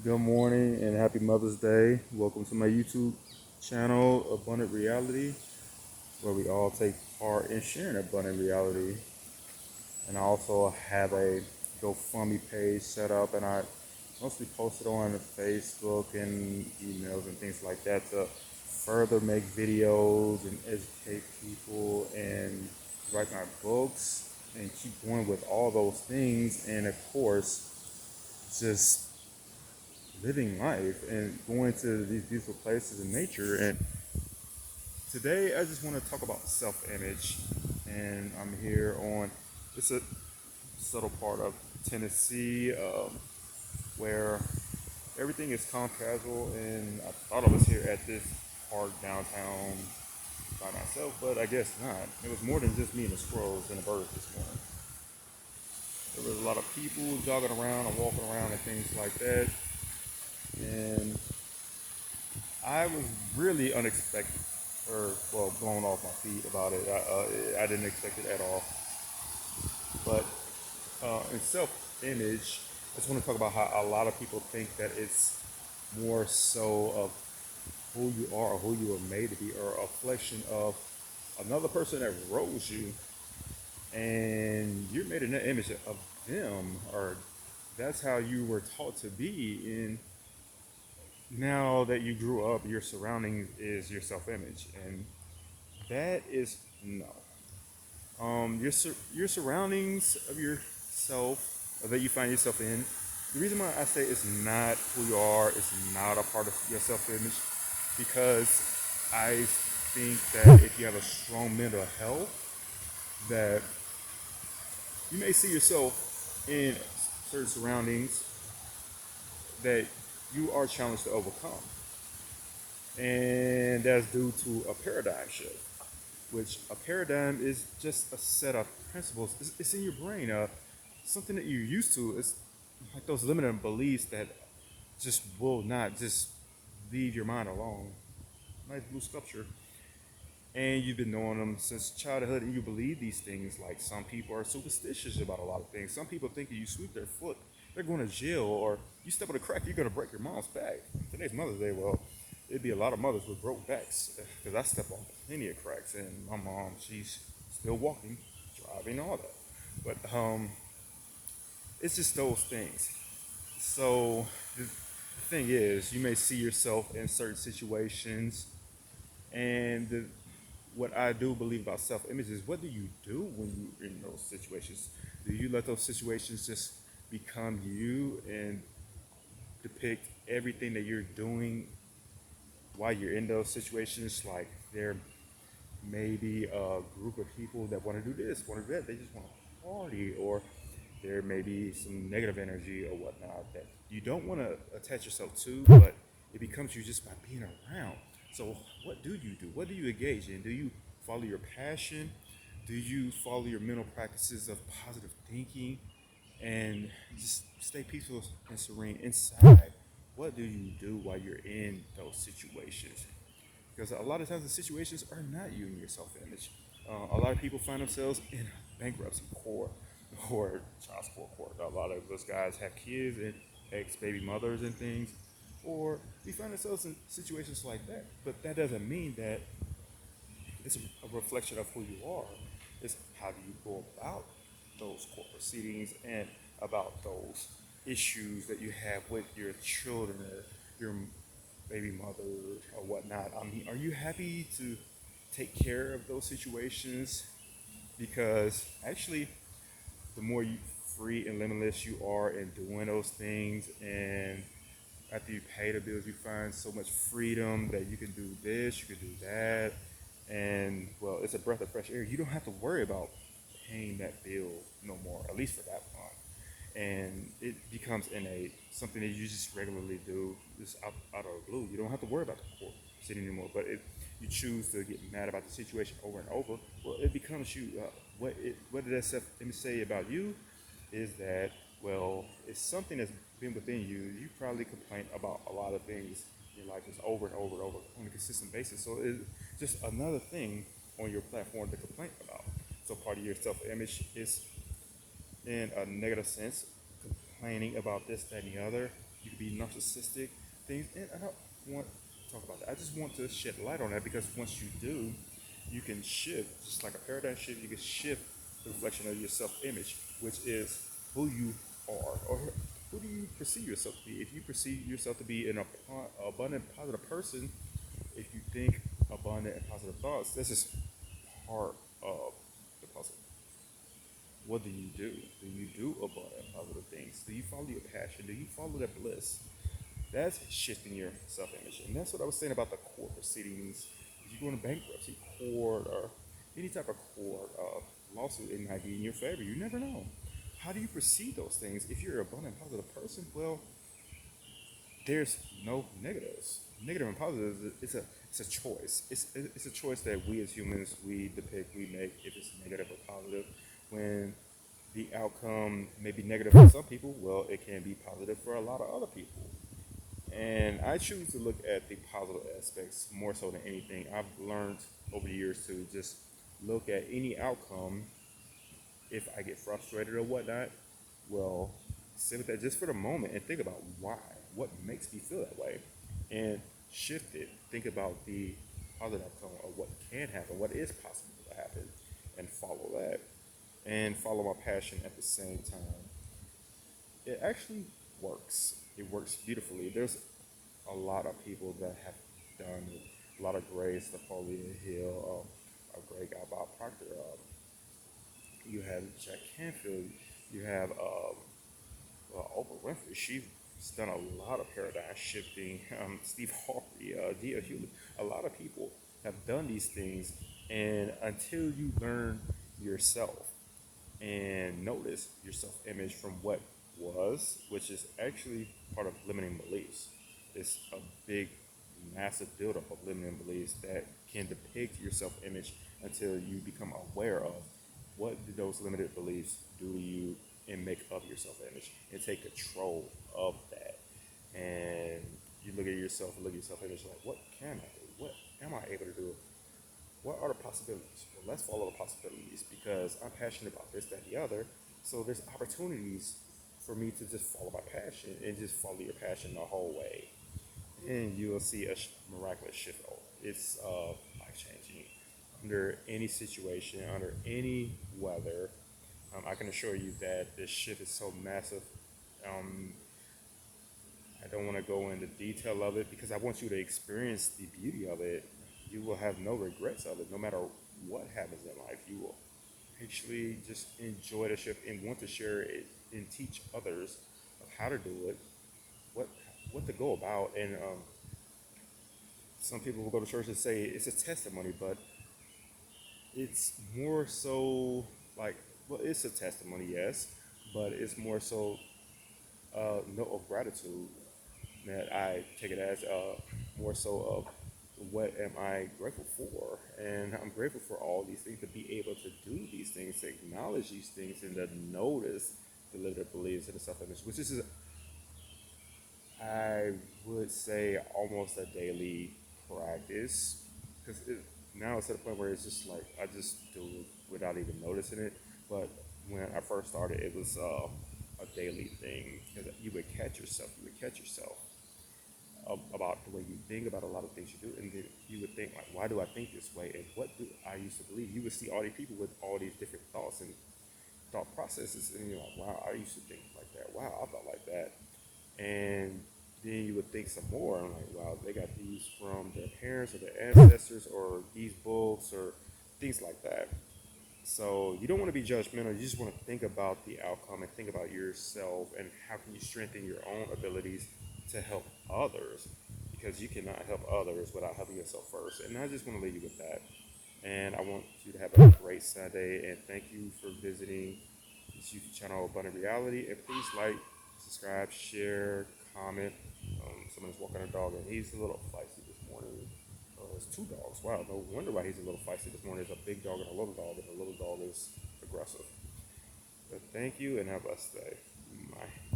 Good morning and happy Mother's Day. Welcome to my YouTube channel, Abundant Reality, where we all take part in sharing abundant reality. And I also have a GoFundMe page set up, and I mostly post it on Facebook and emails and things like that to further make videos and educate people and write my books and keep going with all those things. And of course, just living life and going to these beautiful places in nature. And today I just want to talk about self-image. And I'm here on, it's a subtle part of Tennessee, where everything is calm, casual, and I thought I was here at this park downtown by myself, but I guess not. It was more than just me and the squirrels and the birds this morning. There was a lot of people jogging around and walking around and things like that. And I was really unexpected, or well, blown off my feet about it. I didn't expect it at all. But in self-image, I just want to talk about how a lot of people think that it's more so of who you are or who you were made to be, or a reflection of another person that rose you, and you're made in the image of them, or that's how you were taught to be. And now that you grew up, your surroundings is your self-image, and that is no. Your surroundings of yourself that you find yourself in. The reason why I say it's not who you are, it's not a part of your self-image, because I think that if you have a strong mental health, that you may see yourself in certain surroundings that you are challenged to overcome, and that's due to a paradigm shift, which a paradigm is just a set of principles. It's in your brain, something that you're used to. It's like those limiting beliefs that just will not just leave your mind alone. Nice blue sculpture. And you've been knowing them since childhood, and you believe these things. Like, some people are superstitious about a lot of things. Some people think that you sweep their foot, they're going to jail, or you step on a crack, you're going to break your mom's back. Today's Mother's Day. Well, it'd be a lot of mothers with broke backs, because I step on plenty of cracks, and my mom, she's still walking, driving, all that. But it's just those things. So the thing is, you may see yourself in certain situations, and what I do believe about self-image is, what do you do when you're in those situations? Do you let those situations just become you and depict everything that you're doing while you're in those situations? Like, there may be a group of people that want to do this, want to do that, they just want to party, or there may be some negative energy or whatnot that you don't want to attach yourself to, but it becomes you just by being around. So, what do you do? What do you engage in? Do you follow your passion? Do you follow your mental practices of positive thinking and just stay peaceful and serene inside? What do you do while you're in those situations? Because a lot of times the situations are not you and your self-image. A lot of people find themselves in bankruptcy court or child support court. A lot of those guys have kids and ex-baby mothers and things, or we find ourselves in situations like that. But that doesn't mean that it's a reflection of who you are. It's how do you go about those court proceedings and about those issues that you have with your children or your baby mother or whatnot. I mean, are you happy to take care of those situations? Because actually, the more you free and limitless you are in doing those things, and after you pay the bills, you find so much freedom that you can do this, you can do that, and well, it's a breath of fresh air. You don't have to worry about paying that bill no more, at least for that month. And it becomes innate, something that you just regularly do, just out of the blue. You don't have to worry about the court sitting anymore. But if you choose to get mad about the situation over and over, well, it becomes you. What did that self-image say about you? Is that, well, it's something that's been within you. You probably complain about a lot of things in your life just over and over and over on a consistent basis. So it's just another thing on your platform to complain about. So part of your self-image is, in a negative sense, complaining about this, that, and the other. You could be narcissistic things, and I don't want to talk about that. I just want to shed light on that because once you do, you can shift, just like a paradigm shift. You can shift the reflection of your self-image, which is who you are, or who do you perceive yourself to be. If you perceive yourself to be an abundant, positive person, if you think abundant and positive thoughts, this is part of the puzzle. What do you do? Do you do abundant positive things? Do you follow your passion? Do you follow that bliss? That's shifting your self-image, and that's what I was saying about the court proceedings. If you go into bankruptcy court or any type of court lawsuit, it might be in your favor. You never know. How do you perceive those things? If you're an abundant positive person, well, there's no negatives. Negative and positive, it's a choice. It's a choice that we as humans we depict, we make if it's negative or positive. When the outcome may be negative for some people, well, it can be positive for a lot of other people. And I choose to look at the positive aspects more so than anything. I've learned over the years to just look at any outcome. If I get frustrated or whatnot, well, sit with that just for the moment and think about why, what makes me feel that way, and shift it. Think about the positive outcome of what can happen, what is possible to happen, and follow that, and follow my passion at the same time. It actually works. It works beautifully. There's a lot of people that have done a lot of greats, Napoleon Hill, a great guy, Bob Proctor. You have Jack Canfield. You have Oprah Winfrey. She's done a lot of paradigm shifting. Steve Harvey, D.L. Hewlett. A lot of people have done these things, and until you learn yourself and notice your self-image from what was, which is actually part of limiting beliefs. It's a big, massive buildup of limiting beliefs that can depict your self-image until you become aware of what do those limited beliefs do to you and make up your self-image and take control of that. And you look at yourself and look at your self-image like, what can I do? What am I able to do? What are the possibilities? Well, let's follow the possibilities because I'm passionate about this, that, and the other. So there's opportunities for me to just follow my passion and just follow your passion the whole way. And you will see a miraculous shift. It's life changing under any situation, under any weather. I can assure you that this shift is so massive. Um, I don't want to go into detail of it because I want you to experience the beauty of it. You will have no regrets of it, no matter what happens in life. You will actually just enjoy the shift and want to share it and teach others of how to do it, what what to go about. And some people will go to church and say it's a testimony, but it's more so like, well, it's a testimony, yes, but it's more so note of gratitude that I take it as more so of what am I grateful for, and I'm grateful for all these things, to be able to do these things, to acknowledge these things, and to notice the limited beliefs and the self-image, which is, I would say, almost a daily practice, because now it's at a point where it's just like I just do it without even noticing it. But when I first started, it was a daily thing because you would catch yourself. You would catch yourself about the way you think about a lot of things you do, and then you would think like, why do I think this way, and what do I used to believe? You would see all these people with all these different thoughts and thought processes, and you're like, wow, I used to think like that. Wow, I thought like that, and then you would think some more, and like, wow, they got these from their parents or their ancestors or these books or things like that. So you don't want to be judgmental. You just want to think about the outcome and think about yourself and how can you strengthen your own abilities to help others, because you cannot help others without helping yourself first. And I just want to leave you with that. And I want you to have a great Sunday. And thank you for visiting this YouTube channel, Abundant Reality. And please like, subscribe, share, comment. Someone's walking a dog, and he's a little feisty this morning. There's two dogs. Wow, no wonder why he's a little feisty this morning. There's a big dog and a little dog, and the little dog is aggressive. But thank you, and have a blessed day. Bye.